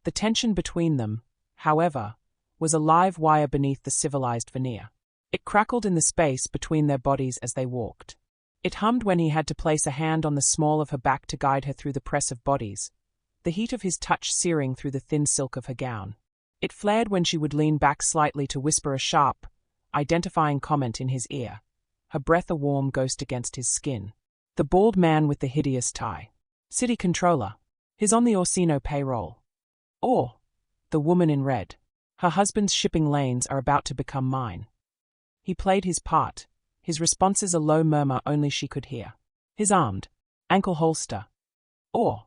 The tension between them, however, was a live wire beneath the civilized veneer. It crackled in the space between their bodies as they walked. It hummed when he had to place a hand on the small of her back to guide her through the press of bodies, the heat of his touch searing through the thin silk of her gown. It flared when she would lean back slightly to whisper a sharp, identifying comment in his ear, her breath a warm ghost against his skin. The bald man with the hideous tie. City controller. He's on the Orsino payroll. Or, the woman in red. Her husband's shipping lanes are about to become mine. He played his part, his responses a low murmur only she could hear. His armed, ankle holster. Or,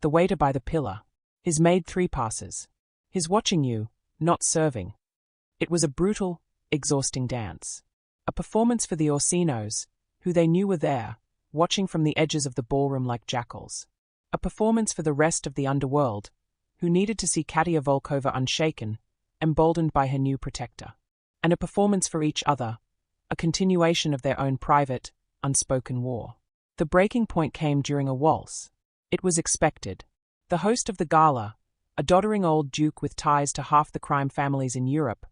the waiter by the pillar. His made 3 passes. His watching you, not serving. It was a brutal, exhausting dance. A performance for the Orsinos, who they knew were there, watching from the edges of the ballroom like jackals. A performance for the rest of the underworld, who needed to see Katya Volkova unshaken, emboldened by her new protector. And a performance for each other, a continuation of their own private, unspoken war. The breaking point came during a waltz. It was expected. The host of the gala, a doddering old duke with ties to half the crime families in Europe,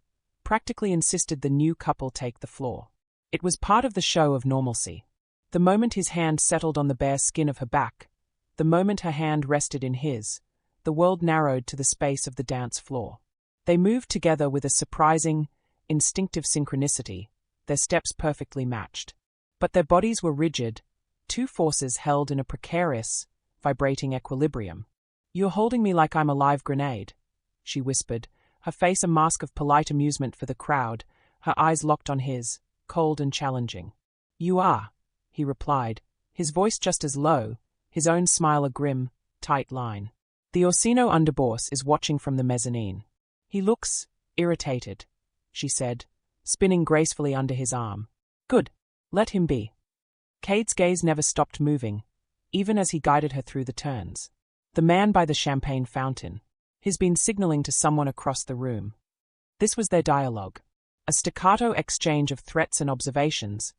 practically insisted the new couple take the floor. It was part of the show of normalcy. The moment his hand settled on the bare skin of her back, the moment her hand rested in his, the world narrowed to the space of the dance floor. They moved together with a surprising, instinctive synchronicity, their steps perfectly matched. But their bodies were rigid, 2 forces held in a precarious, vibrating equilibrium. "You're holding me like I'm a live grenade," she whispered, her face a mask of polite amusement for the crowd, her eyes locked on his, cold and challenging. "You are," he replied, his voice just as low, his own smile a grim, tight line. "The Orsino underboss is watching from the mezzanine. He looks irritated," she said, spinning gracefully under his arm. "Good. Let him be." Cade's gaze never stopped moving, even as he guided her through the turns. The man by the champagne fountain. He's been signaling to someone across the room. This was their dialogue. A staccato exchange of threats and observations,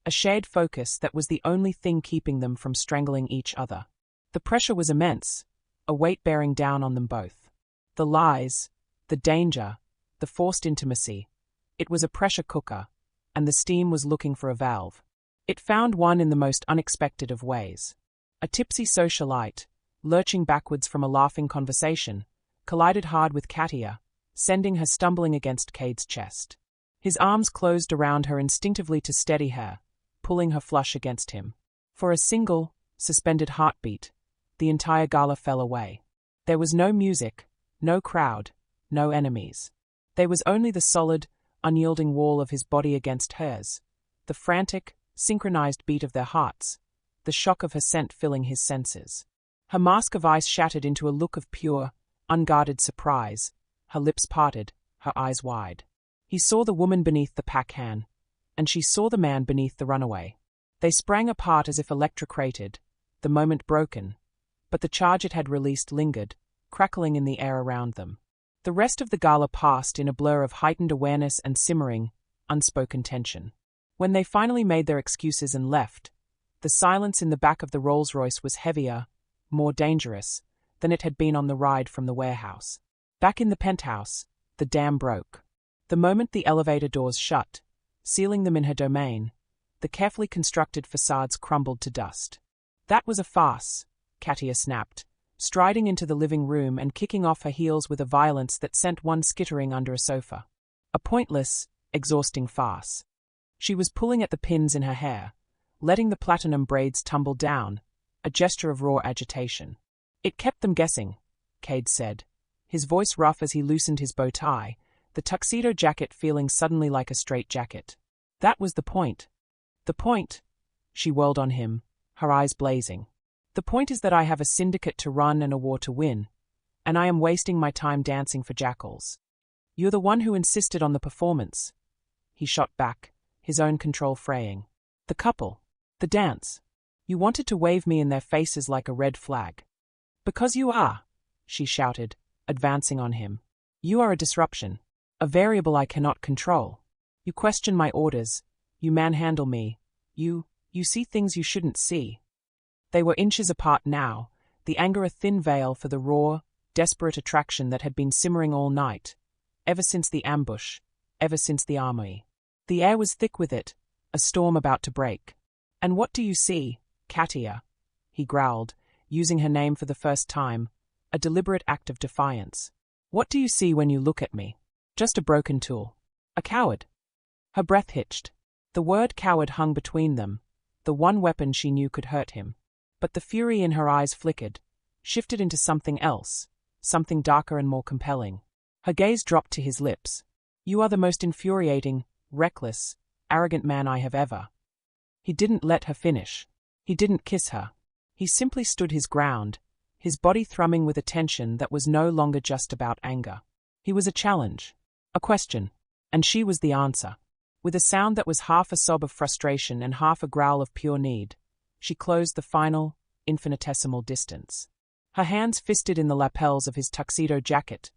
a shared focus that was the only thing keeping them from strangling each other. The pressure was immense, a weight bearing down on them both. The lies, the danger, the forced intimacy. It was a pressure cooker, and the steam was looking for a valve. It found one in the most unexpected of ways. A tipsy socialite, lurching backwards from a laughing conversation, collided hard with Katya, sending her stumbling against Cade's chest. His arms closed around her instinctively to steady her, pulling her flush against him. For a single, suspended heartbeat, the entire gala fell away. There was no music, no crowd, no enemies. There was only the solid, unyielding wall of his body against hers, the frantic, synchronized beat of their hearts, the shock of her scent filling his senses. Her mask of ice shattered into a look of pure, unguarded surprise, her lips parted, her eyes wide. He saw the woman beneath the pack-hand, and she saw the man beneath the runaway. They sprang apart as if electrocuted, the moment broken, but the charge it had released lingered, crackling in the air around them. The rest of the gala passed in a blur of heightened awareness and simmering, unspoken tension. When they finally made their excuses and left, the silence in the back of the Rolls-Royce was heavier, more dangerous, than it had been on the ride from the warehouse. Back in the penthouse, the dam broke. The moment the elevator doors shut, sealing them in her domain, the carefully constructed facades crumbled to dust. "That was a farce," Katya snapped, striding into the living room and kicking off her heels with a violence that sent one skittering under a sofa. A pointless, exhausting farce. She was pulling at the pins in her hair, letting the platinum braids tumble down, a gesture of raw agitation. "It kept them guessing," Cade said, his voice rough as he loosened his bow tie, the tuxedo jacket feeling suddenly like a straitjacket. "That was the point." "The point," she whirled on him, her eyes blazing. "The point is that I have a syndicate to run and a war to win, and I am wasting my time dancing for jackals. You're the one who insisted on the performance." He shot back, his own control fraying. "The couple. The dance. You wanted to wave me in their faces like a red flag." "Because you are," she shouted, advancing on him. "You are a disruption, a variable I cannot control. You question my orders, you manhandle me, you see things you shouldn't see." They were inches apart now, the anger a thin veil for the raw, desperate attraction that had been simmering all night, ever since the ambush, ever since the armory. The air was thick with it, a storm about to break. "And what do you see, Katya?" he growled, using her name for the first time, a deliberate act of defiance. "What do you see when you look at me? Just a broken tool. A coward." Her breath hitched. The word coward hung between them, the one weapon she knew could hurt him. But the fury in her eyes flickered, shifted into something else, something darker and more compelling. Her gaze dropped to his lips. "You are the most infuriating, reckless, arrogant man I have ever." He didn't let her finish. He didn't kiss her. He simply stood his ground, his body thrumming with a tension that was no longer just about anger. He was a challenge, a question, and she was the answer. With a sound that was half a sob of frustration and half a growl of pure need, she closed the final, infinitesimal distance. Her hands fisted in the lapels of his tuxedo jacket,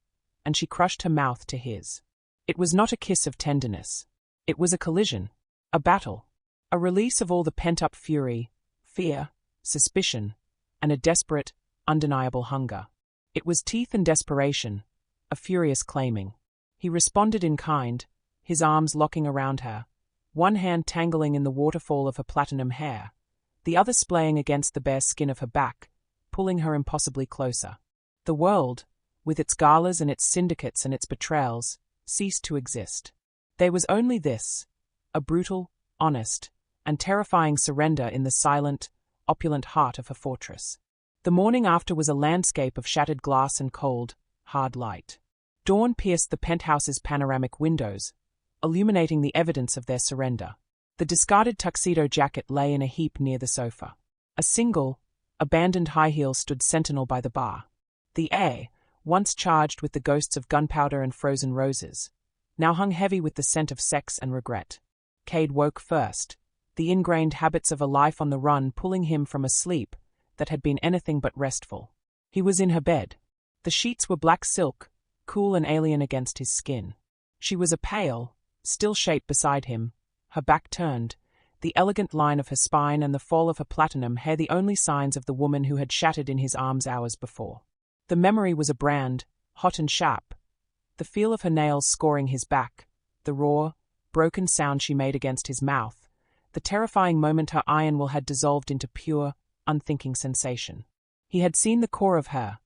and she crushed her mouth to his. It was not a kiss of tenderness. It was a collision, a battle, a release of all the pent-up fury, fear, suspicion, and a desperate, undeniable hunger. It was teeth and desperation, a furious claiming. He responded in kind, his arms locking around her, one hand tangling in the waterfall of her platinum hair, the other splaying against the bare skin of her back, pulling her impossibly closer. The world, with its galas and its syndicates and its betrayals, ceased to exist. There was only this, a brutal, honest, and terrifying surrender in the silent, opulent heart of her fortress. The morning after was a landscape of shattered glass and cold, hard light. Dawn pierced the penthouse's panoramic windows, illuminating the evidence of their surrender. The discarded tuxedo jacket lay in a heap near the sofa. A single, abandoned high heel stood sentinel by the bar. The air, once charged with the ghosts of gunpowder and frozen roses, now hung heavy with the scent of sex and regret. Cade woke first, the ingrained habits of a life on the run pulling him from a sleep that had been anything but restful. He was in her bed. The sheets were black silk, cool and alien against his skin. She was a pale, still shape beside him, her back turned, the elegant line of her spine and the fall of her platinum hair the only signs of the woman who had shattered in his arms hours before. The memory was a brand, hot and sharp, the feel of her nails scoring his back, the raw, broken sound she made against his mouth, the terrifying moment her iron will had dissolved into pure, unthinking sensation. He had seen the core of her,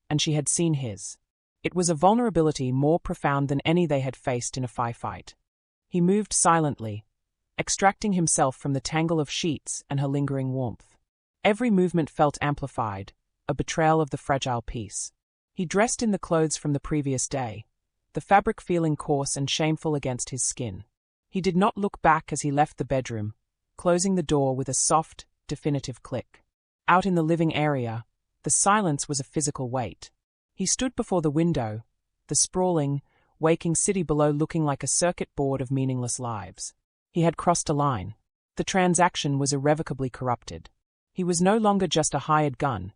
and she had seen his. It was a vulnerability more profound than any they had faced in a fight. He moved silently, extracting himself from the tangle of sheets and her lingering warmth. Every movement felt amplified, a betrayal of the fragile peace. He dressed in the clothes from the previous day, the fabric feeling coarse and shameful against his skin. He did not look back as he left the bedroom, closing the door with a soft, definitive click. Out in the living area, the silence was a physical weight. He stood before the window, the sprawling, waking city below looking like a circuit board of meaningless lives. He had crossed a line. The transaction was irrevocably corrupted. He was no longer just a hired gun.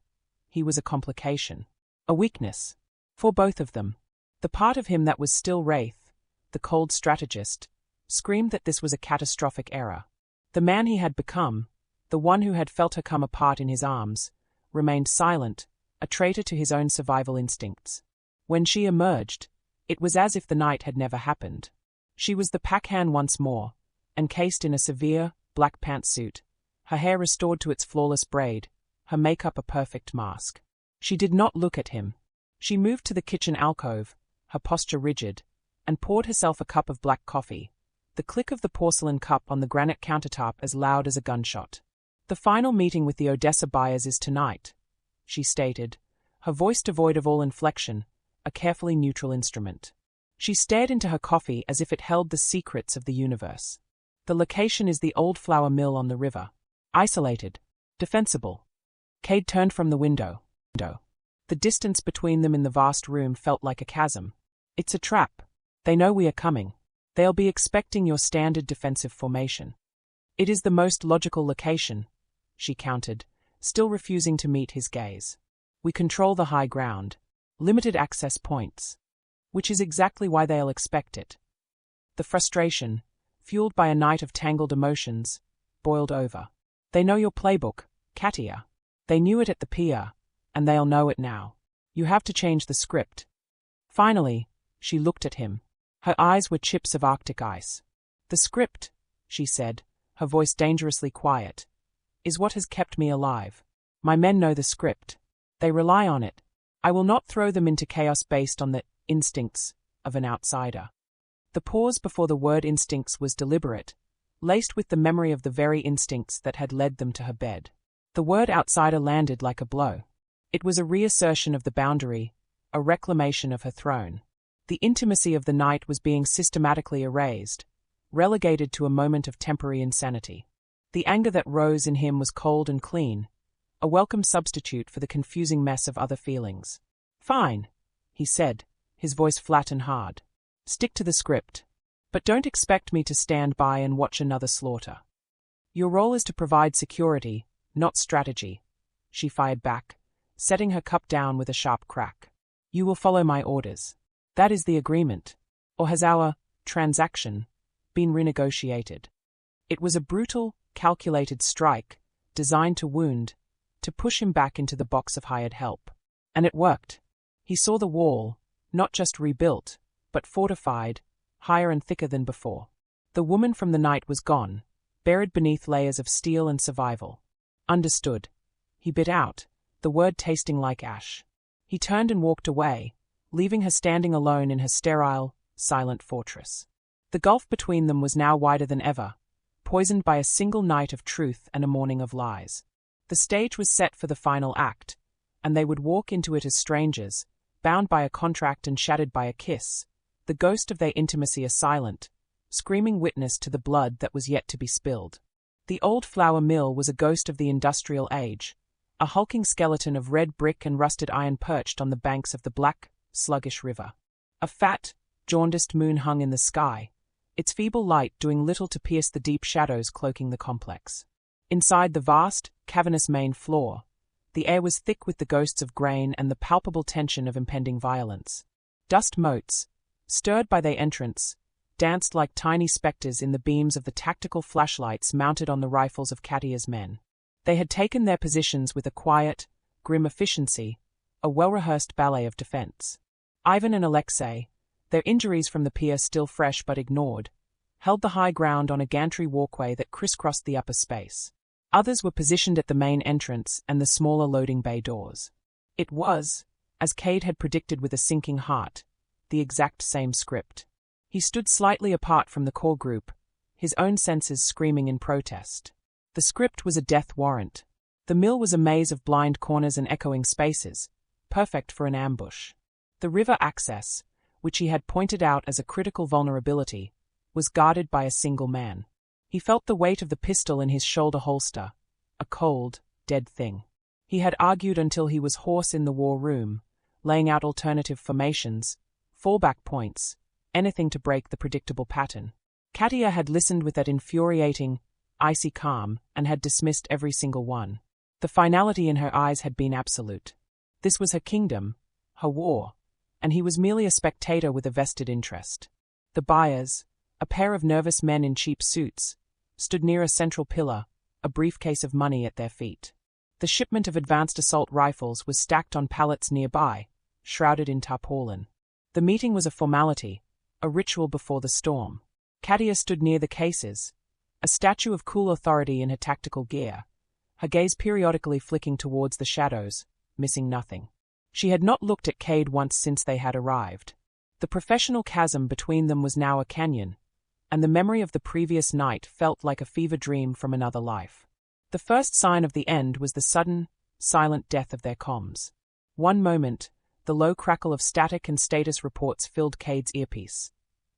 He was a complication. A weakness. For both of them. The part of him that was still Wraith, the cold strategist, screamed that this was a catastrophic error. The man he had become, the one who had felt her come apart in his arms, remained silent, a traitor to his own survival instincts. When she emerged, it was as if the night had never happened. She was the pack-hand once more, encased in a severe, black pantsuit, her hair restored to its flawless braid, her makeup a perfect mask. She did not look at him. She moved to the kitchen alcove, her posture rigid, and poured herself a cup of black coffee, the click of the porcelain cup on the granite countertop as loud as a gunshot. "The final meeting with the Odessa buyers is tonight," she stated, her voice devoid of all inflection, a carefully neutral instrument. She stared into her coffee as if it held the secrets of the universe. "The location is the old flour mill on the river. Isolated. Defensible." Cade turned from the window. The distance between them in the vast room felt like a chasm. "It's a trap. They know we are coming. They'll be expecting your standard defensive formation." "It is the most logical location," she countered, still refusing to meet his gaze. "We control the high ground. Limited access points. Which is exactly why they'll expect it." The frustration, fueled by a night of tangled emotions, boiled over. "They know your playbook, Katya. They knew it at the pier, and they'll know it now." You have to change the script. Finally, she looked at him. Her eyes were chips of Arctic ice. The script, she said, her voice dangerously quiet, is what has kept me alive. My men know the script. They rely on it. I will not throw them into chaos based on the instincts of an outsider. The pause before the word instincts was deliberate, laced with the memory of the very instincts that had led them to her bed. The word outsider landed like a blow. It was a reassertion of the boundary, a reclamation of her throne. The intimacy of the night was being systematically erased, relegated to a moment of temporary insanity. The anger that rose in him was cold and clean, a welcome substitute for the confusing mess of other feelings. Fine, he said, his voice flat and hard. Stick to the script. But don't expect me to stand by and watch another slaughter. Your role is to provide security, not strategy, she fired back, setting her cup down with a sharp crack. You will follow my orders. That is the agreement. Or has our transaction been renegotiated? It was a brutal, calculated strike, designed to wound, to push him back into the box of hired help. And it worked. He saw the wall, not just rebuilt, but fortified, higher and thicker than before. The woman from the night was gone, buried beneath layers of steel and survival. Understood. He bit out, the word tasting like ash. He turned and walked away, leaving her standing alone in her sterile, silent fortress. The gulf between them was now wider than ever, poisoned by a single night of truth and a morning of lies. The stage was set for the final act, and they would walk into it as strangers, bound by a contract and shattered by a kiss, the ghost of their intimacy a silent, screaming witness to the blood that was yet to be spilled. The old flour mill was a ghost of the industrial age, a hulking skeleton of red brick and rusted iron perched on the banks of the black, sluggish river. A fat, jaundiced moon hung in the sky, its feeble light doing little to pierce the deep shadows cloaking the complex. Inside the vast, cavernous main floor, the air was thick with the ghosts of grain and the palpable tension of impending violence. Dust motes, stirred by their entrance, danced like tiny spectres in the beams of the tactical flashlights mounted on the rifles of Katya's men. They had taken their positions with a quiet, grim efficiency, a well-rehearsed ballet of defense. Ivan and Alexei, their injuries from the pier still fresh but ignored, held the high ground on a gantry walkway that crisscrossed the upper space. Others were positioned at the main entrance and the smaller loading bay doors. It was, as Cade had predicted with a sinking heart, the exact same script. He stood slightly apart from the core group, his own senses screaming in protest. The script was a death warrant. The mill was a maze of blind corners and echoing spaces, perfect for an ambush. The river access, which he had pointed out as a critical vulnerability, was guarded by a single man. He felt the weight of the pistol in his shoulder holster, a cold, dead thing. He had argued until he was hoarse in the war room, laying out alternative formations, fallback points, anything to break the predictable pattern. Katya had listened with that infuriating, icy calm and had dismissed every single one. The finality in her eyes had been absolute. This was her kingdom, her war, and he was merely a spectator with a vested interest. The buyers, a pair of nervous men in cheap suits, stood near a central pillar, a briefcase of money at their feet. The shipment of advanced assault rifles was stacked on pallets nearby, shrouded in tarpaulin. The meeting was a formality, a ritual before the storm. Katya stood near the cases, a statue of cool authority in her tactical gear, her gaze periodically flicking towards the shadows, missing nothing. She had not looked at Cade once since they had arrived. The professional chasm between them was now a canyon, and the memory of the previous night felt like a fever dream from another life. The first sign of the end was the sudden, silent death of their comms. One moment, the low crackle of static and status reports filled Cade's earpiece.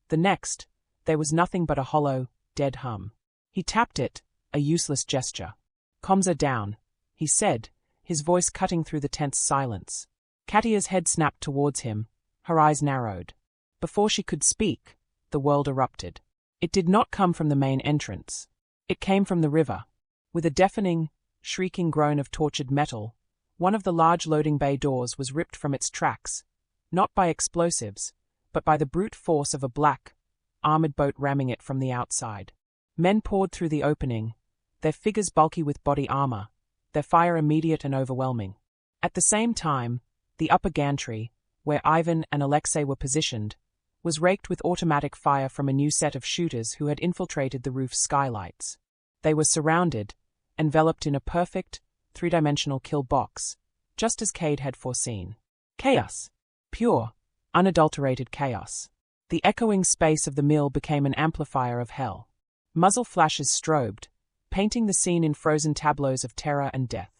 The next, there was nothing but a hollow, dead hum. He tapped it, a useless gesture. "Comms are down," he said, his voice cutting through the tense silence. Katya's head snapped towards him, her eyes narrowed. Before she could speak, the world erupted. It did not come from the main entrance. It came from the river. With a deafening, shrieking groan of tortured metal, one of the large loading bay doors was ripped from its tracks, not by explosives, but by the brute force of a black, armored boat ramming it from the outside. Men poured through the opening, their figures bulky with body armor, their fire immediate and overwhelming. At the same time, The upper gantry, where Ivan and Alexei were positioned, was raked with automatic fire from a new set of shooters who had infiltrated the roof's skylights. They were surrounded, enveloped in a perfect, three-dimensional kill box, just as Cade had foreseen. Chaos. Pure, unadulterated chaos. The echoing space of the mill became an amplifier of hell. Muzzle flashes strobed, painting the scene in frozen tableaus of terror and death.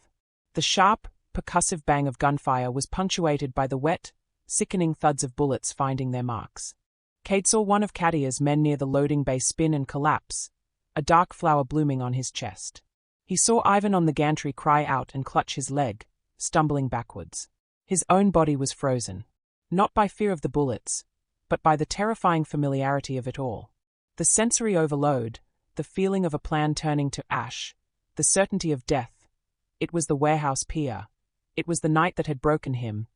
The sharp, percussive bang of gunfire was punctuated by the wet, sickening thuds of bullets finding their marks. Cade saw one of Katya's men near the loading bay spin and collapse, a dark flower blooming on his chest. He saw Ivan on the gantry cry out and clutch his leg, stumbling backwards. His own body was frozen, not by fear of the bullets, but by the terrifying familiarity of it all. The sensory overload, the feeling of a plan turning to ash, the certainty of death. It was the warehouse pier. It was the night that had broken him.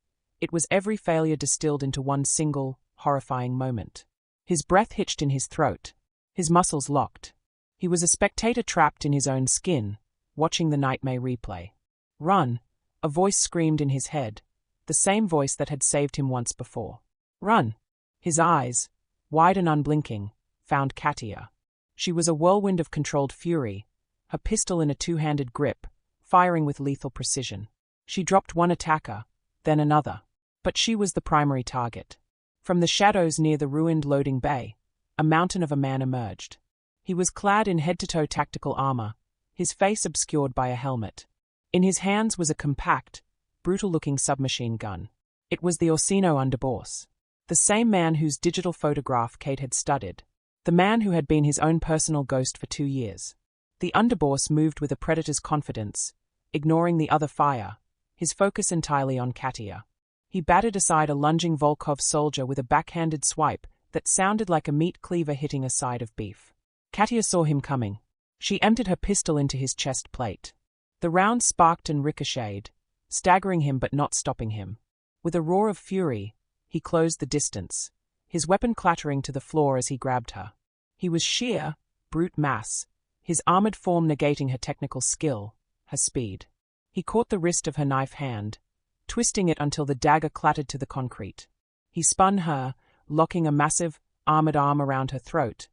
It was every failure distilled into one single, horrifying moment. His breath hitched in his throat. His muscles locked. He was a spectator trapped in his own skin, watching the nightmare replay. Run! A voice screamed in his head, the same voice that had saved him once before. Run! His eyes, wide and unblinking, found Katya. She was a whirlwind of controlled fury, her pistol in a two-handed grip, firing with lethal precision. She dropped one attacker, then another. But she was the primary target. From the shadows near the ruined loading bay, a mountain of a man emerged. He was clad in head-to-toe tactical armor, his face obscured by a helmet. In his hands was a compact, brutal-looking submachine gun. It was the Orsino underboss. The same man whose digital photograph Cade had studied. The man who had been his own personal ghost for 2 years. The underboss moved with a predator's confidence, ignoring the other fire, his focus entirely on Katya. He batted aside a lunging Volkov soldier with a backhanded swipe that sounded like a meat cleaver hitting a side of beef. Katya saw him coming. She emptied her pistol into his chest plate. The round sparked and ricocheted, staggering him but not stopping him. With a roar of fury, he closed the distance, his weapon clattering to the floor as he grabbed her. He was sheer, brute mass, his armored form negating her technical skill, her speed. He caught the wrist of her knife hand, twisting it until the dagger clattered to the concrete. He spun her, locking a massive, armored arm around her throat,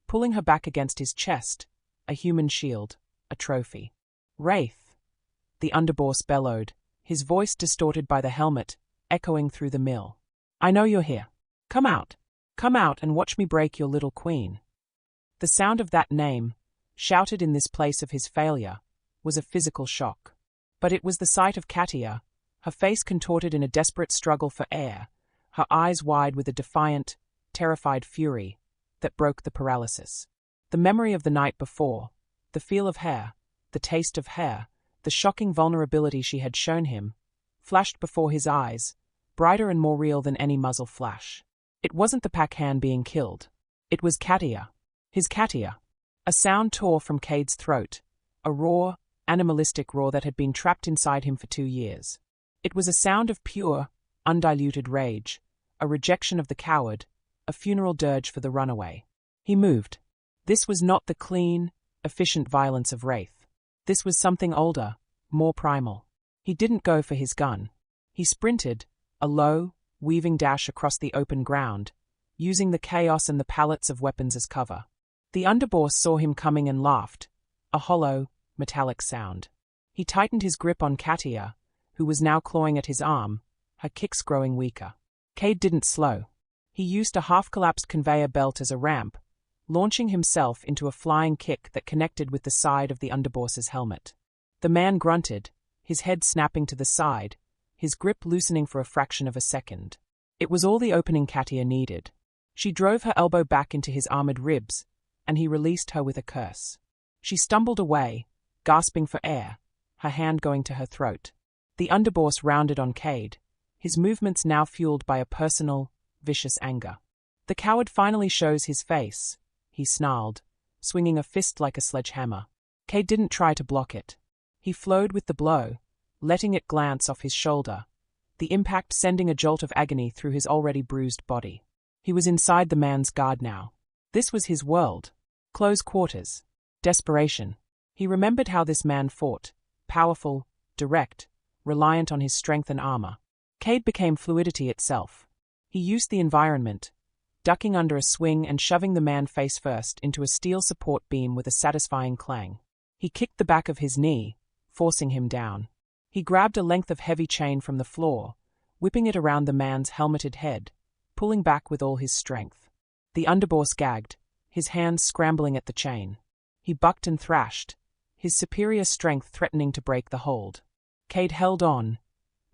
pulling her back against his chest, a human shield, a trophy. Wraith! The underboss bellowed, his voice distorted by the helmet, echoing through the mill. I know you're here. Come out. Come out and watch me break your little queen. The sound of that name, shouted in this place of his failure, was a physical shock. But it was the sight of Katya, her face contorted in a desperate struggle for air, her eyes wide with a defiant, terrified fury, that broke the paralysis. The memory of the night before, the feel of hair, the taste of hair, the shocking vulnerability she had shown him, flashed before his eyes, brighter and more real than any muzzle flash. It wasn't the pack-hand being killed. It was Katya. His Katya. A sound tore from Cade's throat, a raw, animalistic roar that had been trapped inside him for 2 years. It was a sound of pure, undiluted rage, a rejection of the coward, a funeral dirge for the runaway. He moved. This was not the clean, efficient violence of Wraith. This was something older, more primal. He didn't go for his gun. He sprinted, a low, weaving dash across the open ground, using the chaos and the pallets of weapons as cover. The underboss saw him coming and laughed, a hollow, metallic sound. He tightened his grip on Katya, who was now clawing at his arm, her kicks growing weaker. Cade didn't slow. He used a half-collapsed conveyor belt as a ramp, launching himself into a flying kick that connected with the side of the underboss's helmet. The man grunted, his head snapping to the side, his grip loosening for a fraction of a second. It was all the opening Katya needed. She drove her elbow back into his armored ribs, and he released her with a curse. She stumbled away, gasping for air, her hand going to her throat. The underboss rounded on Cade, his movements now fueled by a personal, vicious anger. The coward finally shows his face, he snarled, swinging a fist like a sledgehammer. Cade didn't try to block it. He flowed with the blow, letting it glance off his shoulder, the impact sending a jolt of agony through his already bruised body. He was inside the man's guard now. This was his world. Close quarters. Desperation. He remembered how this man fought, powerful, direct, reliant on his strength and armor. Cade became fluidity itself. He used the environment, ducking under a swing and shoving the man face first into a steel support beam with a satisfying clang. He kicked the back of his knee, forcing him down. He grabbed a length of heavy chain from the floor, whipping it around the man's helmeted head, pulling back with all his strength. The underboss gagged, his hands scrambling at the chain. He bucked and thrashed, his superior strength threatening to break the hold. Cade held on,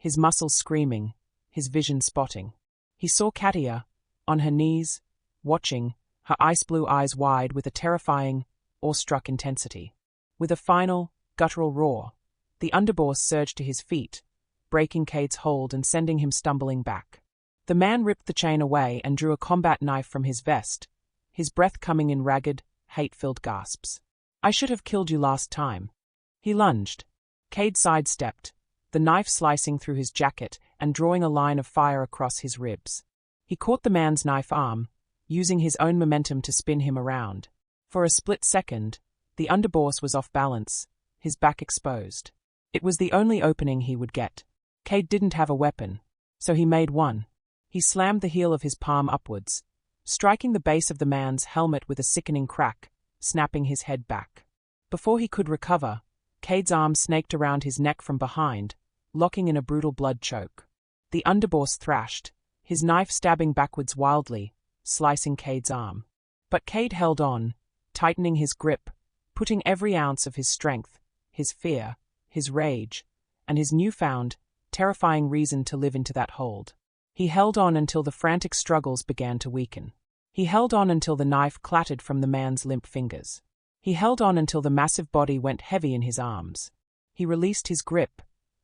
his muscles screaming, his vision spotting. He saw Katya, on her knees, watching, her ice-blue eyes wide with a terrifying, awestruck intensity. With a final, guttural roar, the underboss surged to his feet, breaking Cade's hold and sending him stumbling back. The man ripped the chain away and drew a combat knife from his vest, his breath coming in ragged, hate-filled gasps. "I should have killed you last time." He lunged. Cade sidestepped, the knife slicing through his jacket and drawing a line of fire across his ribs. He caught the man's knife arm, using his own momentum to spin him around. For a split second, the underboss was off balance, his back exposed. It was the only opening he would get. Cade didn't have a weapon, so he made one. He slammed the heel of his palm upwards, striking the base of the man's helmet with a sickening crack, snapping his head back. Before he could recover, Cade's arm snaked around his neck from behind, locking in a brutal blood choke. The underboss thrashed, his knife stabbing backwards wildly, slicing Cade's arm. But Cade held on, tightening his grip, putting every ounce of his strength, his fear, his rage, and his newfound, terrifying reason to live into that hold. He held on until the frantic struggles began to weaken. He held on until the knife clattered from the man's limp fingers. He held on until the massive body went heavy in his arms. He released his grip,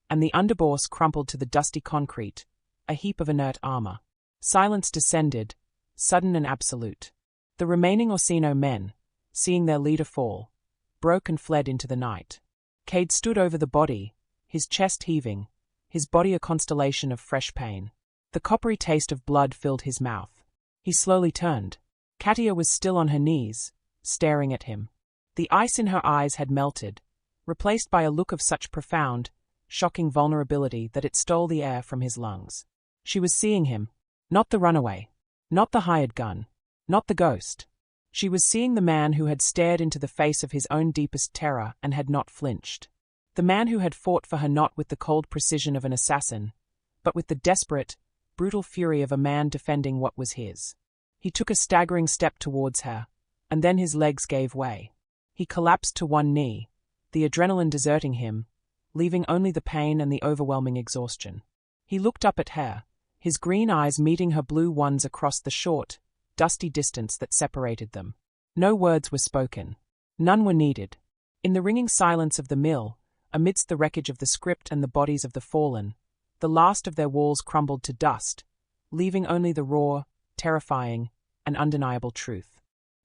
and the underboss crumpled to the dusty concrete, a heap of inert armor. Silence descended, sudden and absolute. The remaining Orsino men, seeing their leader fall, broke and fled into the night. Cade stood over the body, his chest heaving, his body a constellation of fresh pain. The coppery taste of blood filled his mouth. He slowly turned. Katya was still on her knees, staring at him. The ice in her eyes had melted, replaced by a look of such profound, shocking vulnerability that it stole the air from his lungs. She was seeing him, not the runaway, not the hired gun, not the ghost. She was seeing the man who had stared into the face of his own deepest terror and had not flinched. The man who had fought for her not with the cold precision of an assassin, but with the desperate, brutal fury of a man defending what was his. He took a staggering step towards her, and then his legs gave way. He collapsed to one knee, the adrenaline deserting him, leaving only the pain and the overwhelming exhaustion. He looked up at her, his green eyes meeting her blue ones across the short, dusty distance that separated them. No words were spoken. None were needed. In the ringing silence of the mill, amidst the wreckage of the script and the bodies of the fallen, the last of their walls crumbled to dust, leaving only the raw, terrifying, and undeniable truth.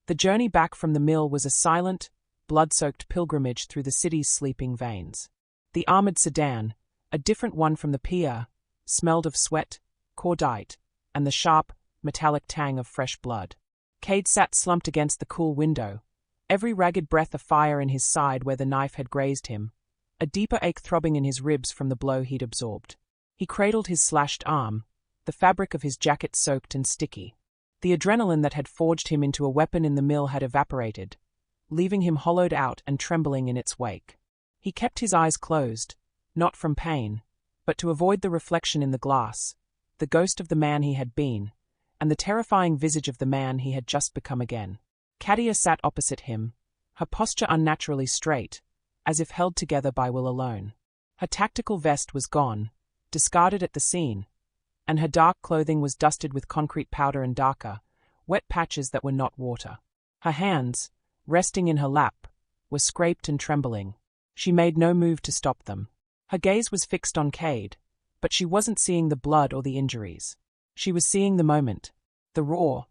The journey back from the mill was a silent, blood-soaked pilgrimage through the city's sleeping veins. The armored sedan, a different one from the pier, smelled of sweat, cordite, and the sharp, metallic tang of fresh blood. Cade sat slumped against the cool window, every ragged breath of fire in his side where the knife had grazed him, a deeper ache throbbing in his ribs from the blow he'd absorbed. He cradled his slashed arm, the fabric of his jacket soaked and sticky. The adrenaline that had forged him into a weapon in the mill had evaporated, leaving him hollowed out and trembling in its wake. He kept his eyes closed, not from pain, but to avoid the reflection in the glass, the ghost of the man he had been, and the terrifying visage of the man he had just become again. Katya sat opposite him, her posture unnaturally straight, as if held together by will alone. Her tactical vest was gone, discarded at the scene, and her dark clothing was dusted with concrete powder and darker, wet patches that were not water. Her hands, resting in her lap, were scraped and trembling. She made no move to stop them. Her gaze was fixed on Cade, but she wasn't seeing the blood or the injuries. She was seeing the moment, the raw,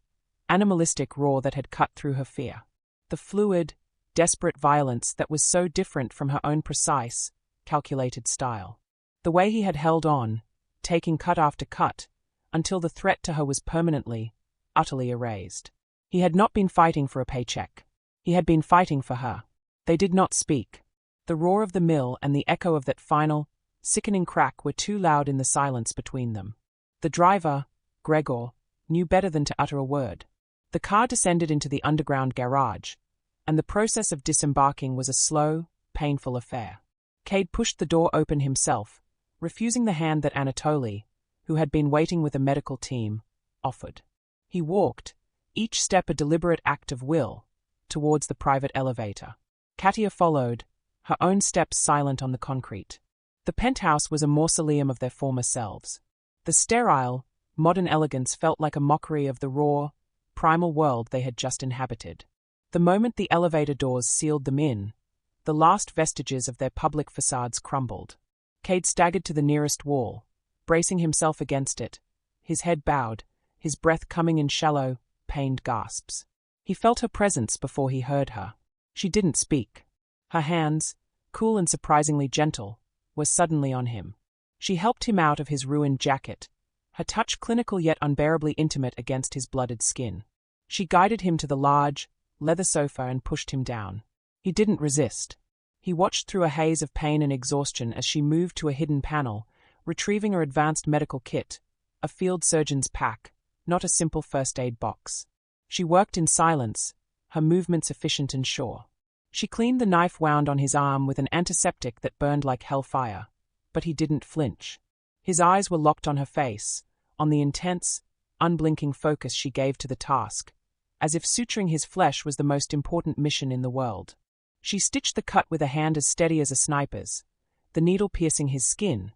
animalistic raw that had cut through her fear. The fluid, desperate violence that was so different from her own precise, calculated style. The way he had held on, taking cut after cut, until the threat to her was permanently, utterly erased. He had not been fighting for a paycheck. He had been fighting for her. They did not speak. The roar of the mill and the echo of that final, sickening crack were too loud in the silence between them. The driver, Gregor, knew better than to utter a word. The car descended into the underground garage, and the process of disembarking was a slow, painful affair. Cade pushed the door open himself, refusing the hand that Anatoly, who had been waiting with a medical team, offered. He walked, each step a deliberate act of will, towards the private elevator. Katya followed, her own steps silent on the concrete. The penthouse was a mausoleum of their former selves. The sterile, modern elegance felt like a mockery of the raw, primal world they had just inhabited. The moment the elevator doors sealed them in, the last vestiges of their public facades crumbled. Cade staggered to the nearest wall, bracing himself against it, his head bowed, his breath coming in shallow, pained gasps. He felt her presence before he heard her. She didn't speak. Her hands, cool and surprisingly gentle, were suddenly on him. She helped him out of his ruined jacket, her touch clinical yet unbearably intimate against his blooded skin. She guided him to the large, leather sofa and pushed him down. He didn't resist. He watched through a haze of pain and exhaustion as she moved to a hidden panel, retrieving her advanced medical kit, a field surgeon's pack, not a simple first aid box. She worked in silence, her movements efficient and sure. She cleaned the knife wound on his arm with an antiseptic that burned like hellfire, but he didn't flinch. His eyes were locked on her face, on the intense, unblinking focus she gave to the task, as if suturing his flesh was the most important mission in the world. She stitched the cut with a hand as steady as a sniper's, the needle piercing his skin,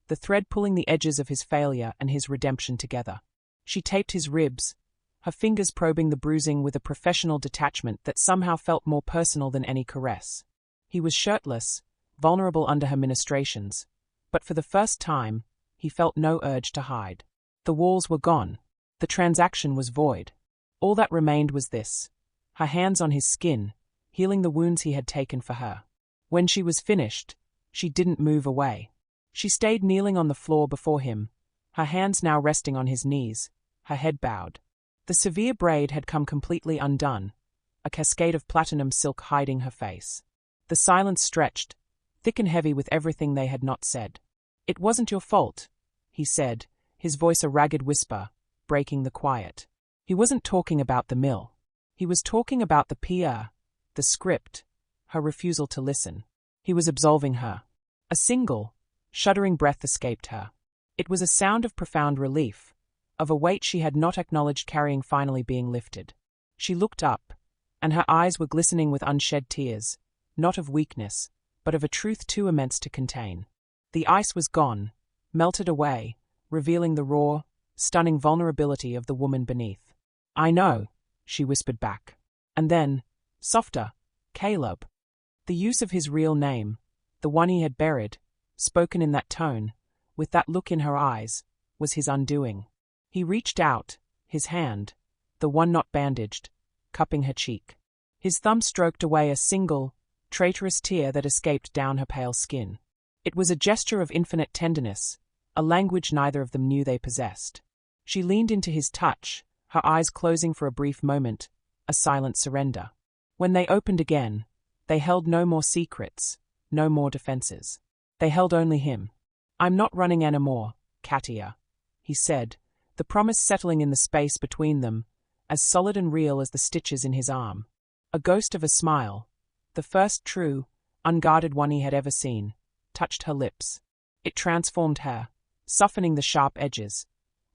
the thread pulling the edges of his failure and his redemption together. She taped his ribs, her fingers probing the bruising with a professional detachment that somehow felt more personal than any caress. He was shirtless, vulnerable under her ministrations, but for the first time, he felt no urge to hide. The walls were gone. The transaction was void. All that remained was this: her hands on his skin, healing the wounds he had taken for her. When she was finished, she didn't move away. She stayed kneeling on the floor before him, her hands now resting on his knees, her head bowed. The severe braid had come completely undone, a cascade of platinum silk hiding her face. The silence stretched, thick and heavy with everything they had not said. "It wasn't your fault," he said, his voice a ragged whisper, breaking the quiet. He wasn't talking about the mill. He was talking about the PR, the script, her refusal to listen. He was absolving her. A single, shuddering breath escaped her. It was a sound of profound relief, of a weight she had not acknowledged carrying finally being lifted. She looked up, and her eyes were glistening with unshed tears, not of weakness, but of a truth too immense to contain. The ice was gone, melted away, revealing the raw, stunning vulnerability of the woman beneath. "I know," she whispered back. And then, softer, "Caleb." The use of his real name, the one he had buried, spoken in that tone, with that look in her eyes, was his undoing. He reached out, his hand, the one not bandaged, cupping her cheek. His thumb stroked away a single, traitorous tear that escaped down her pale skin. It was a gesture of infinite tenderness, a language neither of them knew they possessed. She leaned into his touch, her eyes closing for a brief moment, a silent surrender. When they opened again, they held no more secrets, no more defenses. They held only him. "I'm not running anymore, Katya," he said, the promise settling in the space between them, as solid and real as the stitches in his arm. A ghost of a smile, the first true, unguarded one he had ever seen, touched her lips. It transformed her, softening the sharp edges,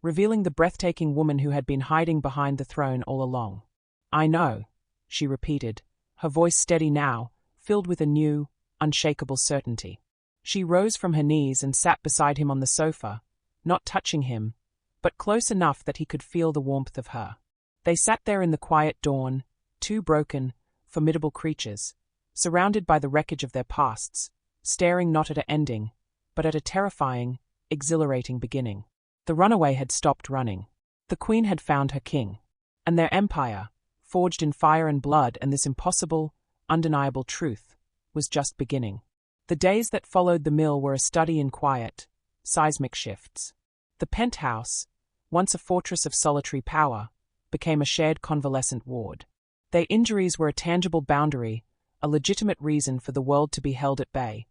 revealing the breathtaking woman who had been hiding behind the throne all along. "I know," she repeated, her voice steady now, filled with a new, unshakable certainty. She rose from her knees and sat beside him on the sofa, not touching him, but close enough that he could feel the warmth of her. They sat there in the quiet dawn, two broken, formidable creatures, surrounded by the wreckage of their pasts, staring not at an ending, but at a terrifying, exhilarating beginning. The runaway had stopped running. The queen had found her king. And their empire, forged in fire and blood and this impossible, undeniable truth, was just beginning. The days that followed the mill were a study in quiet, seismic shifts. The penthouse, once a fortress of solitary power, became a shared convalescent ward. Their injuries were a tangible boundary, a legitimate reason for the world to be held at bay,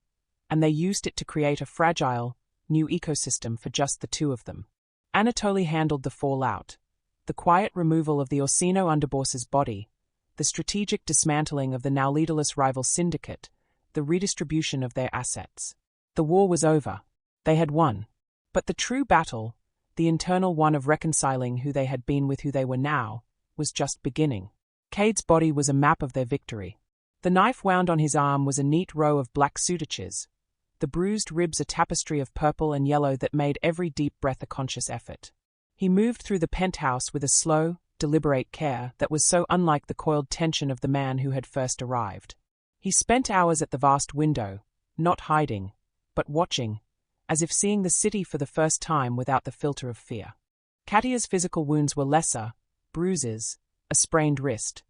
and they used it to create a fragile, new ecosystem for just the two of them. Anatoly handled the fallout, the quiet removal of the Orsino underboss's body, the strategic dismantling of the now leaderless rival syndicate, the redistribution of their assets. The war was over. They had won. But the true battle, the internal one of reconciling who they had been with who they were now, was just beginning. Cade's body was a map of their victory. The knife wound on his arm was a neat row of black suture, the bruised ribs a tapestry of purple and yellow that made every deep breath a conscious effort. He moved through the penthouse with a slow, deliberate care that was so unlike the coiled tension of the man who had first arrived. He spent hours at the vast window, not hiding, but watching, as if seeing the city for the first time without the filter of fear. Katya's physical wounds were lesser, bruises, a sprained wrist,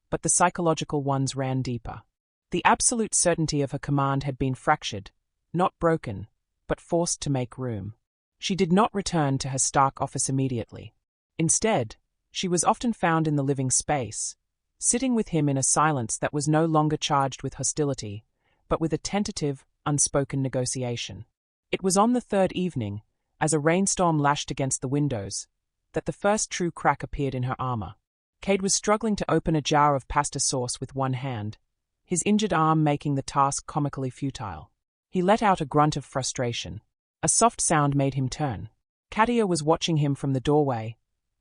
but the psychological ones ran deeper. The absolute certainty of her command had been fractured, not broken, but forced to make room. She did not return to her Stark office immediately. Instead, she was often found in the living space, sitting with him in a silence that was no longer charged with hostility, but with a tentative, unspoken negotiation. It was on the third evening, as a rainstorm lashed against the windows, that the first true crack appeared in her armor. Cade was struggling to open a jar of pasta sauce with one hand, his injured arm making the task comically futile. He let out a grunt of frustration. A soft sound made him turn. Katya was watching him from the doorway,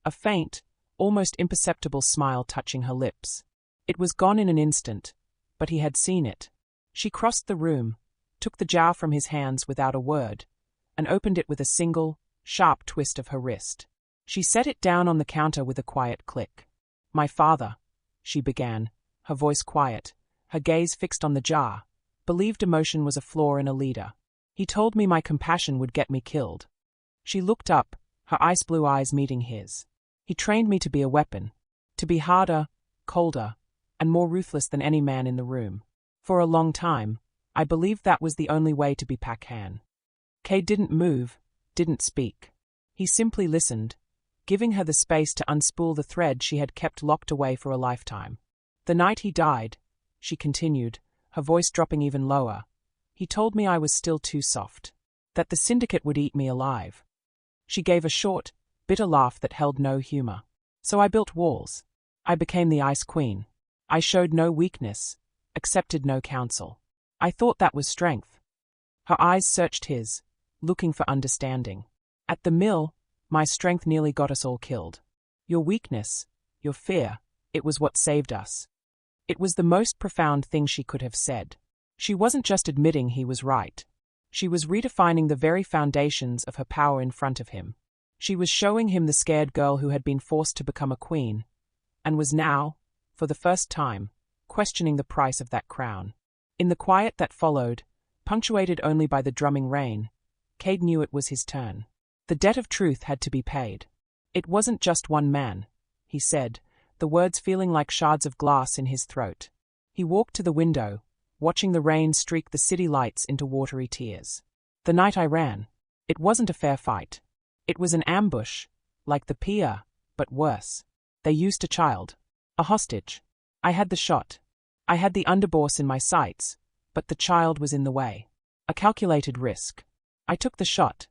a faint, almost imperceptible smile touching her lips. It was gone in an instant, but he had seen it. She crossed the room, took the jar from his hands without a word, and opened it with a single, sharp twist of her wrist. She set it down on the counter with a quiet click. "My father," she began, her voice quiet, her gaze fixed on the jar, believed emotion was a flaw in a leader. "He told me my compassion would get me killed." She looked up, her ice blue eyes meeting his. "He trained me to be a weapon, to be harder, colder, and more ruthless than any man in the room. For a long time, I believed that was the only way to be Pakhan." Cade didn't move, didn't speak. He simply listened, giving her the space to unspool the thread she had kept locked away for a lifetime. "The night he died," she continued, her voice dropping even lower, "he told me I was still too soft, that the syndicate would eat me alive." She gave a short, bitter laugh that held no humor. "So I built walls. I became the Ice Queen. I showed no weakness, accepted no counsel. I thought that was strength." Her eyes searched his, looking for understanding. "At the mill, my strength nearly got us all killed. Your weakness, your fear, it was what saved us." It was the most profound thing she could have said. She wasn't just admitting he was right. She was redefining the very foundations of her power in front of him. She was showing him the scared girl who had been forced to become a queen, and was now, for the first time, questioning the price of that crown. In the quiet that followed, punctuated only by the drumming rain, Cade knew it was his turn. The debt of truth had to be paid. "It wasn't just one man," he said, the words feeling like shards of glass in his throat. He walked to the window, watching the rain streak the city lights into watery tears. "The night I ran, it wasn't a fair fight. It was an ambush, like the Pia, but worse. They used a child, a hostage. I had the shot. I had the underboss in my sights, but the child was in the way. A calculated risk. I took the shot."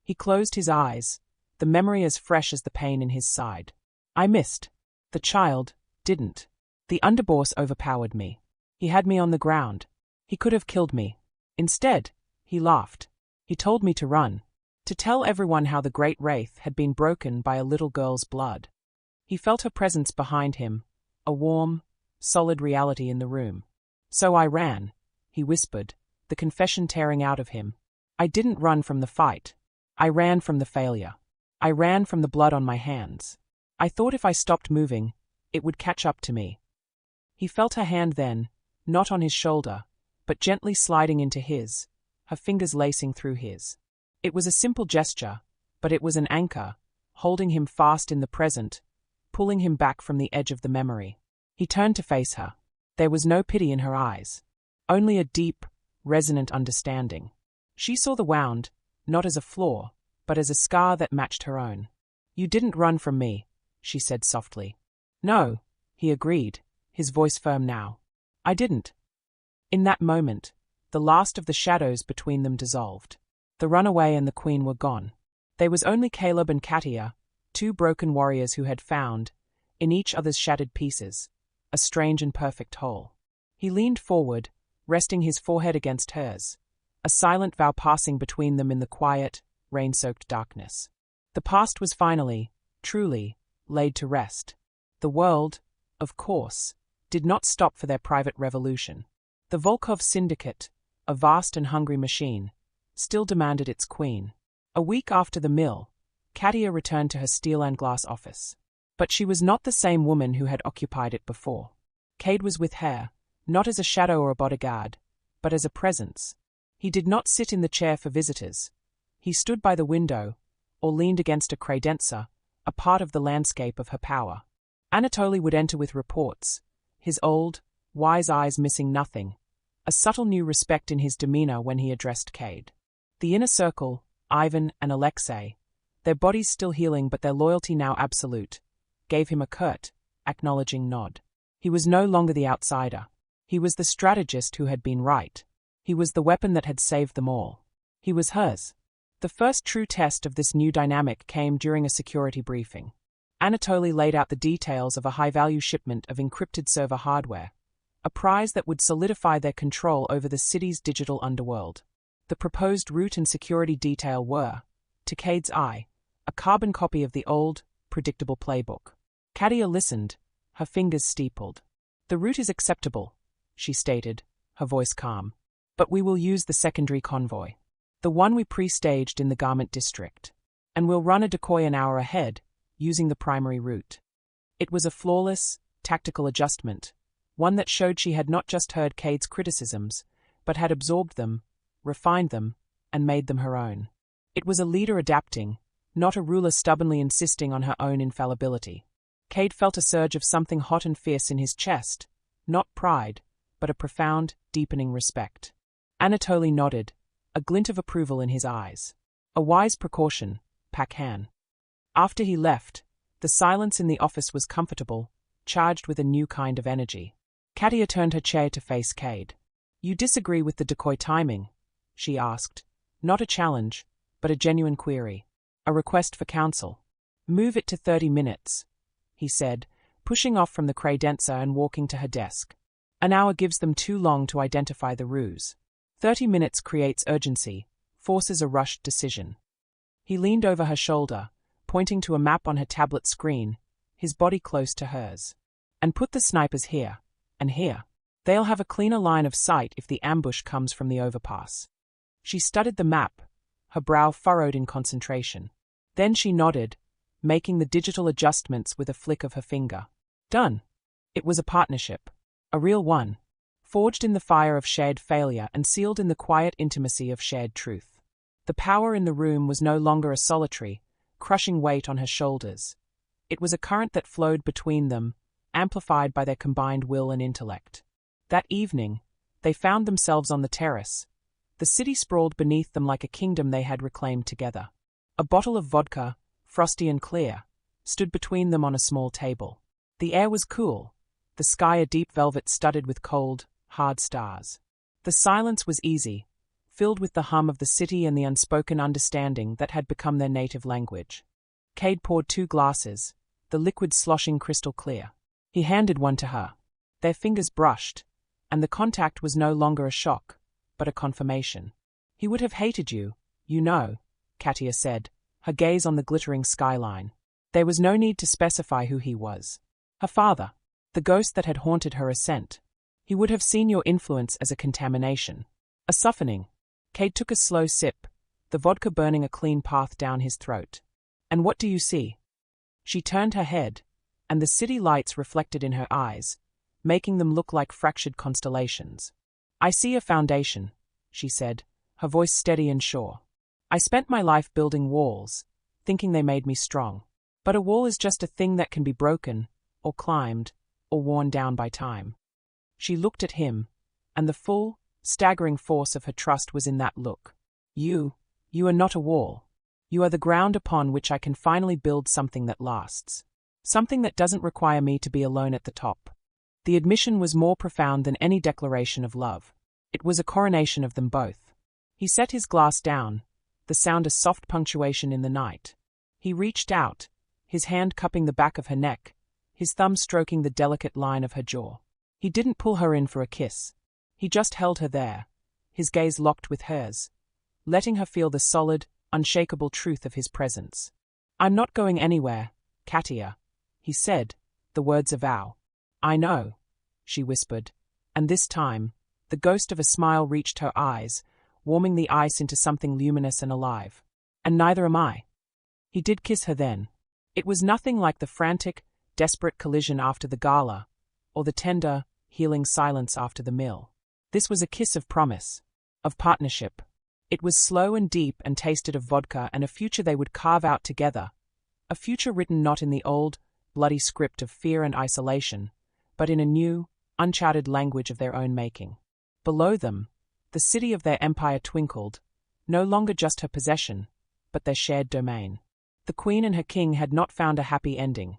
He closed his eyes, the memory as fresh as the pain in his side. "I missed. The child didn't. The underboss overpowered me. He had me on the ground. He could have killed me. Instead, he laughed. He told me to run, to tell everyone how the great wraith had been broken by a little girl's blood." He felt her presence behind him, a warm, solid reality in the room. "So I ran," he whispered, the confession tearing out of him. "I didn't run from the fight. I ran from the failure. I ran from the blood on my hands. I thought if I stopped moving, it would catch up to me." He felt her hand then, not on his shoulder, but gently sliding into his, her fingers lacing through his. It was a simple gesture, but it was an anchor, holding him fast in the present, pulling him back from the edge of the memory. He turned to face her. There was no pity in her eyes, only a deep, resonant understanding. She saw the wound, not as a flaw, but as a scar that matched her own. "You didn't run from me," she said softly. "No," he agreed, his voice firm now. "I didn't." In that moment, The last of the shadows between them dissolved. The runaway and the queen were gone. There was only Caleb and Katya, two broken warriors who had found, in each other's shattered pieces, a strange and perfect whole. He leaned forward, resting his forehead against hers, a silent vow passing between them in the quiet, rain-soaked darkness. The past was finally, truly, laid to rest. The world, of course, did not stop for their private revolution. The Volkov Syndicate, a vast and hungry machine, still demanded its queen. A week after the mill, Katya returned to her steel and glass office. But she was not the same woman who had occupied it before. Cade was with her, not as a shadow or a bodyguard, but as a presence. He did not sit in the chair for visitors. He stood by the window, or leaned against a credenza, a part of the landscape of her power. Anatoly would enter with reports, his old, wise eyes missing nothing, a subtle new respect in his demeanor when he addressed Cade. The inner circle, Ivan and Alexei, their bodies still healing but their loyalty now absolute, gave him a curt, acknowledging nod. He was no longer the outsider. He was the strategist who had been right. He was the weapon that had saved them all. He was hers. The first true test of this new dynamic came during a security briefing. Anatoly laid out the details of a high-value shipment of encrypted server hardware, a prize that would solidify their control over the city's digital underworld. The proposed route and security detail were, to Cade's eye, a carbon copy of the old, predictable playbook. Katya listened, her fingers steepled. "The route is acceptable," she stated, her voice calm. "But we will use the secondary convoy. The one we pre-staged in the garment district. And we'll run a decoy an hour ahead, using the primary route." It was a flawless, tactical adjustment, one that showed she had not just heard Cade's criticisms, but had absorbed them, refined them, and made them her own. It was a leader adapting, not a ruler stubbornly insisting on her own infallibility. Cade felt a surge of something hot and fierce in his chest, not pride, but a profound, deepening respect. Anatoly nodded, a glint of approval in his eyes. A wise precaution, Pakhan. After he left, the silence in the office was comfortable, charged with a new kind of energy. Katya turned her chair to face Cade. "You disagree with the decoy timing?" she asked. Not a challenge, but a genuine query. A request for counsel. "Move it to 30 minutes, he said, pushing off from the credenza and walking to her desk. "An hour gives them too long to identify the ruse. 30 minutes creates urgency, forces a rushed decision." He leaned over her shoulder, pointing to a map on her tablet screen, his body close to hers. "And put the snipers here, and here. They'll have a cleaner line of sight if the ambush comes from the overpass." She studied the map, her brow furrowed in concentration. Then she nodded, making the digital adjustments with a flick of her finger. Done. It was a partnership. A real one. Forged in the fire of shared failure and sealed in the quiet intimacy of shared truth. The power in the room was no longer a solitary, crushing weight on her shoulders. It was a current that flowed between them, amplified by their combined will and intellect. That evening, they found themselves on the terrace. The city sprawled beneath them like a kingdom they had reclaimed together. A bottle of vodka, frosty and clear, stood between them on a small table. The air was cool, the sky a deep velvet studded with cold, hard stars. The silence was easy, filled with the hum of the city and the unspoken understanding that had become their native language. Cade poured 2 glasses, the liquid sloshing crystal clear. He handed one to her. Their fingers brushed, and the contact was no longer a shock, but a confirmation. "He would have hated you, you know," Katya said, her gaze on the glittering skyline. There was no need to specify who he was. Her father, the ghost that had haunted her ascent. He would have seen your influence as a contamination. A softening. Cade took a slow sip, the vodka burning a clean path down his throat. "And what do you see?" She turned her head, and the city lights reflected in her eyes, making them look like fractured constellations. "I see a foundation," she said, her voice steady and sure. "I spent my life building walls, thinking they made me strong. But a wall is just a thing that can be broken, or climbed, or worn down by time." She looked at him, and the full, staggering force of her trust was in that look. You are not a wall. You are the ground upon which I can finally build something that lasts. Something that doesn't require me to be alone at the top." The admission was more profound than any declaration of love. It was a coronation of them both. He set his glass down, the sound a soft punctuation in the night. He reached out, his hand cupping the back of her neck, his thumb stroking the delicate line of her jaw. He didn't pull her in for a kiss. He just held her there, his gaze locked with hers, letting her feel the solid, unshakable truth of his presence. "I'm not going anywhere, Katya," he said, the words a vow. "I know," she whispered, and this time, the ghost of a smile reached her eyes, warming the ice into something luminous and alive. "And neither am I." He did kiss her then. It was nothing like the frantic, desperate collision after the gala, or the tender, healing silence after the meal. This was a kiss of promise, of partnership. It was slow and deep and tasted of vodka and a future they would carve out together, a future written not in the old, bloody script of fear and isolation, but in a new, uncharted language of their own making. Below them, the city of their empire twinkled, no longer just her possession, but their shared domain. The queen and her king had not found a happy ending.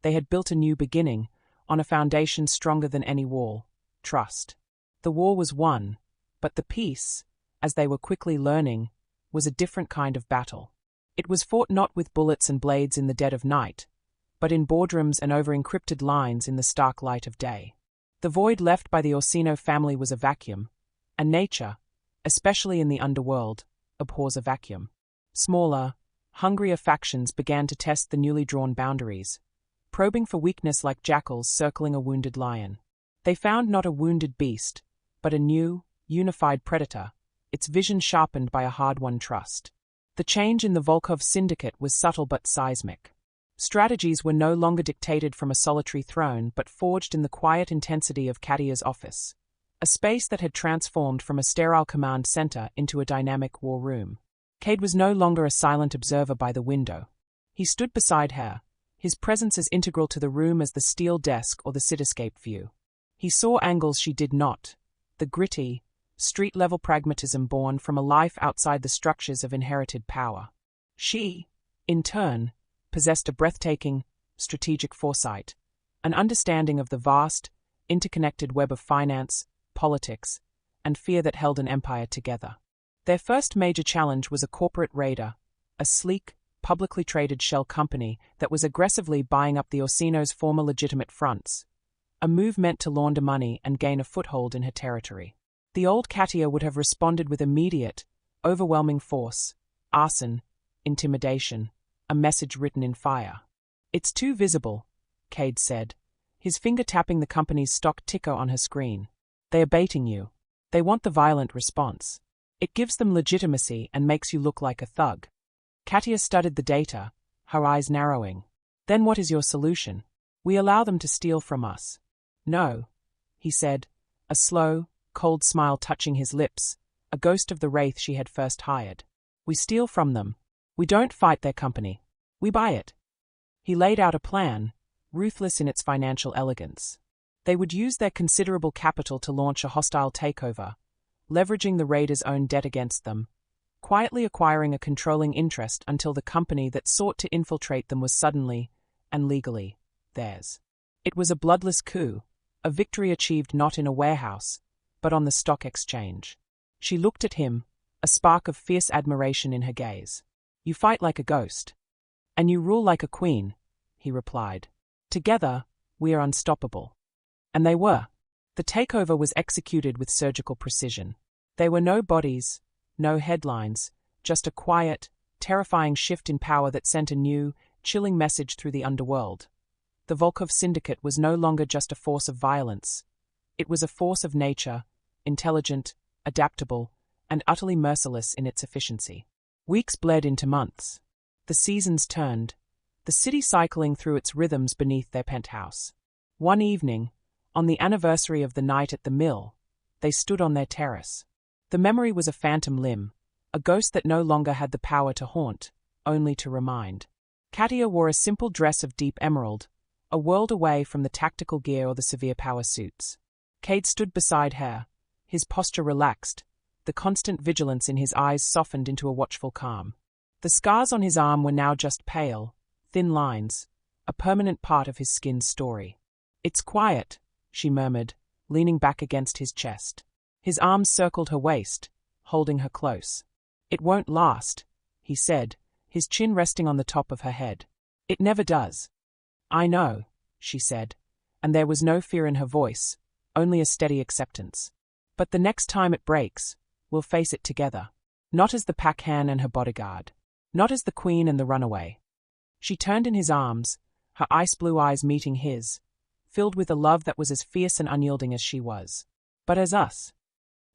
They had built a new beginning, on a foundation stronger than any wall: trust. The war was won, but the peace, as they were quickly learning, was a different kind of battle. It was fought not with bullets and blades in the dead of night, but in boardrooms and over encrypted lines in the stark light of day. The void left by the Orsino family was a vacuum, and nature, especially in the underworld, abhors a vacuum. Smaller, hungrier factions began to test the newly drawn boundaries, probing for weakness like jackals circling a wounded lion. They found not a wounded beast, but a new, unified predator, its vision sharpened by a hard-won trust. The change in the Volkov syndicate was subtle but seismic. Strategies were no longer dictated from a solitary throne but forged in the quiet intensity of Katya's office, a space that had transformed from a sterile command center into a dynamic war room. Cade was no longer a silent observer by the window. He stood beside her, his presence as integral to the room as the steel desk or the cityscape view. He saw angles she did not, the gritty, street-level pragmatism born from a life outside the structures of inherited power. She, in turn, possessed a breathtaking, strategic foresight, an understanding of the vast, interconnected web of finance, politics, and fear that held an empire together. Their first major challenge was a corporate raider, a sleek, publicly traded shell company that was aggressively buying up the Orsino's former legitimate fronts, a move meant to launder money and gain a foothold in her territory. The old Katya would have responded with immediate, overwhelming force: arson, intimidation, a message written in fire. "It's too visible," Cade said, his finger tapping the company's stock ticker on her screen. "They are baiting you. They want the violent response. It gives them legitimacy and makes you look like a thug." Katya studied the data, her eyes narrowing. "Then what is your solution?" "We allow them to steal from us." "No," he said, a slow, cold smile touching his lips, a ghost of the wraith she had first hired. "We steal from them. We don't fight their company. We buy it." He laid out a plan, ruthless in its financial elegance. They would use their considerable capital to launch a hostile takeover, leveraging the raiders' own debt against them, quietly acquiring a controlling interest until the company that sought to infiltrate them was suddenly, and legally, theirs. It was a bloodless coup, a victory achieved not in a warehouse, but on the stock exchange. She looked at him, a spark of fierce admiration in her gaze. "You fight like a ghost. And you rule like a queen," he replied. "Together, we are unstoppable." And they were. The takeover was executed with surgical precision. There were no bodies, no headlines, just a quiet, terrifying shift in power that sent a new, chilling message through the underworld. The Volkov syndicate was no longer just a force of violence. It was a force of nature, intelligent, adaptable, and utterly merciless in its efficiency. Weeks bled into months. The seasons turned, the city cycling through its rhythms beneath their penthouse. One evening, on the anniversary of the night at the mill, they stood on their terrace. The memory was a phantom limb, a ghost that no longer had the power to haunt, only to remind. Katya wore a simple dress of deep emerald, a world away from the tactical gear or the severe power suits. Cade stood beside her, his posture relaxed, the constant vigilance in his eyes softened into a watchful calm. The scars on his arm were now just pale, thin lines, a permanent part of his skin's story. "It's quiet," she murmured, leaning back against his chest. His arms circled her waist, holding her close. "It won't last," he said, his chin resting on the top of her head. "It never does." "I know," she said, and there was no fear in her voice, only a steady acceptance. "But the next time it breaks, we'll face it together. Not as the pack-hand and her bodyguard. Not as the queen and the runaway." She turned in his arms, her ice-blue eyes meeting his, filled with a love that was as fierce and unyielding as she was. "But as us."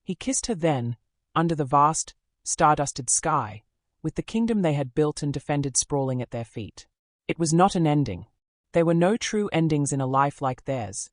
He kissed her then, under the vast, star-dusted sky, with the kingdom they had built and defended sprawling at their feet. It was not an ending. There were no true endings in a life like theirs,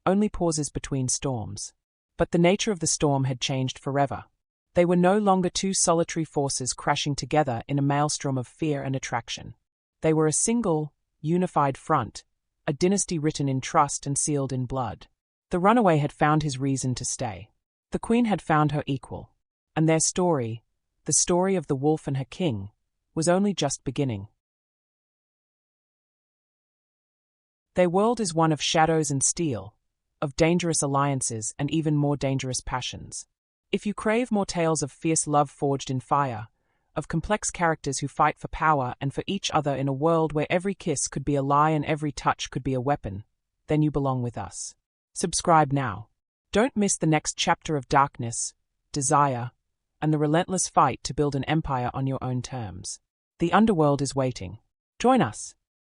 only pauses between storms. But the nature of the storm had changed forever. They were no longer two solitary forces crashing together in a maelstrom of fear and attraction. They were a single, unified front, a dynasty written in trust and sealed in blood. The runaway had found his reason to stay. The queen had found her equal. And their story, the story of the wolf and her king, was only just beginning. Their world is one of shadows and steel, of dangerous alliances and even more dangerous passions. If you crave more tales of fierce love forged in fire, of complex characters who fight for power and for each other in a world where every kiss could be a lie and every touch could be a weapon, then you belong with us. Subscribe now. Don't miss the next chapter of darkness, desire, and the relentless fight to build an empire on your own terms. The underworld is waiting. Join us.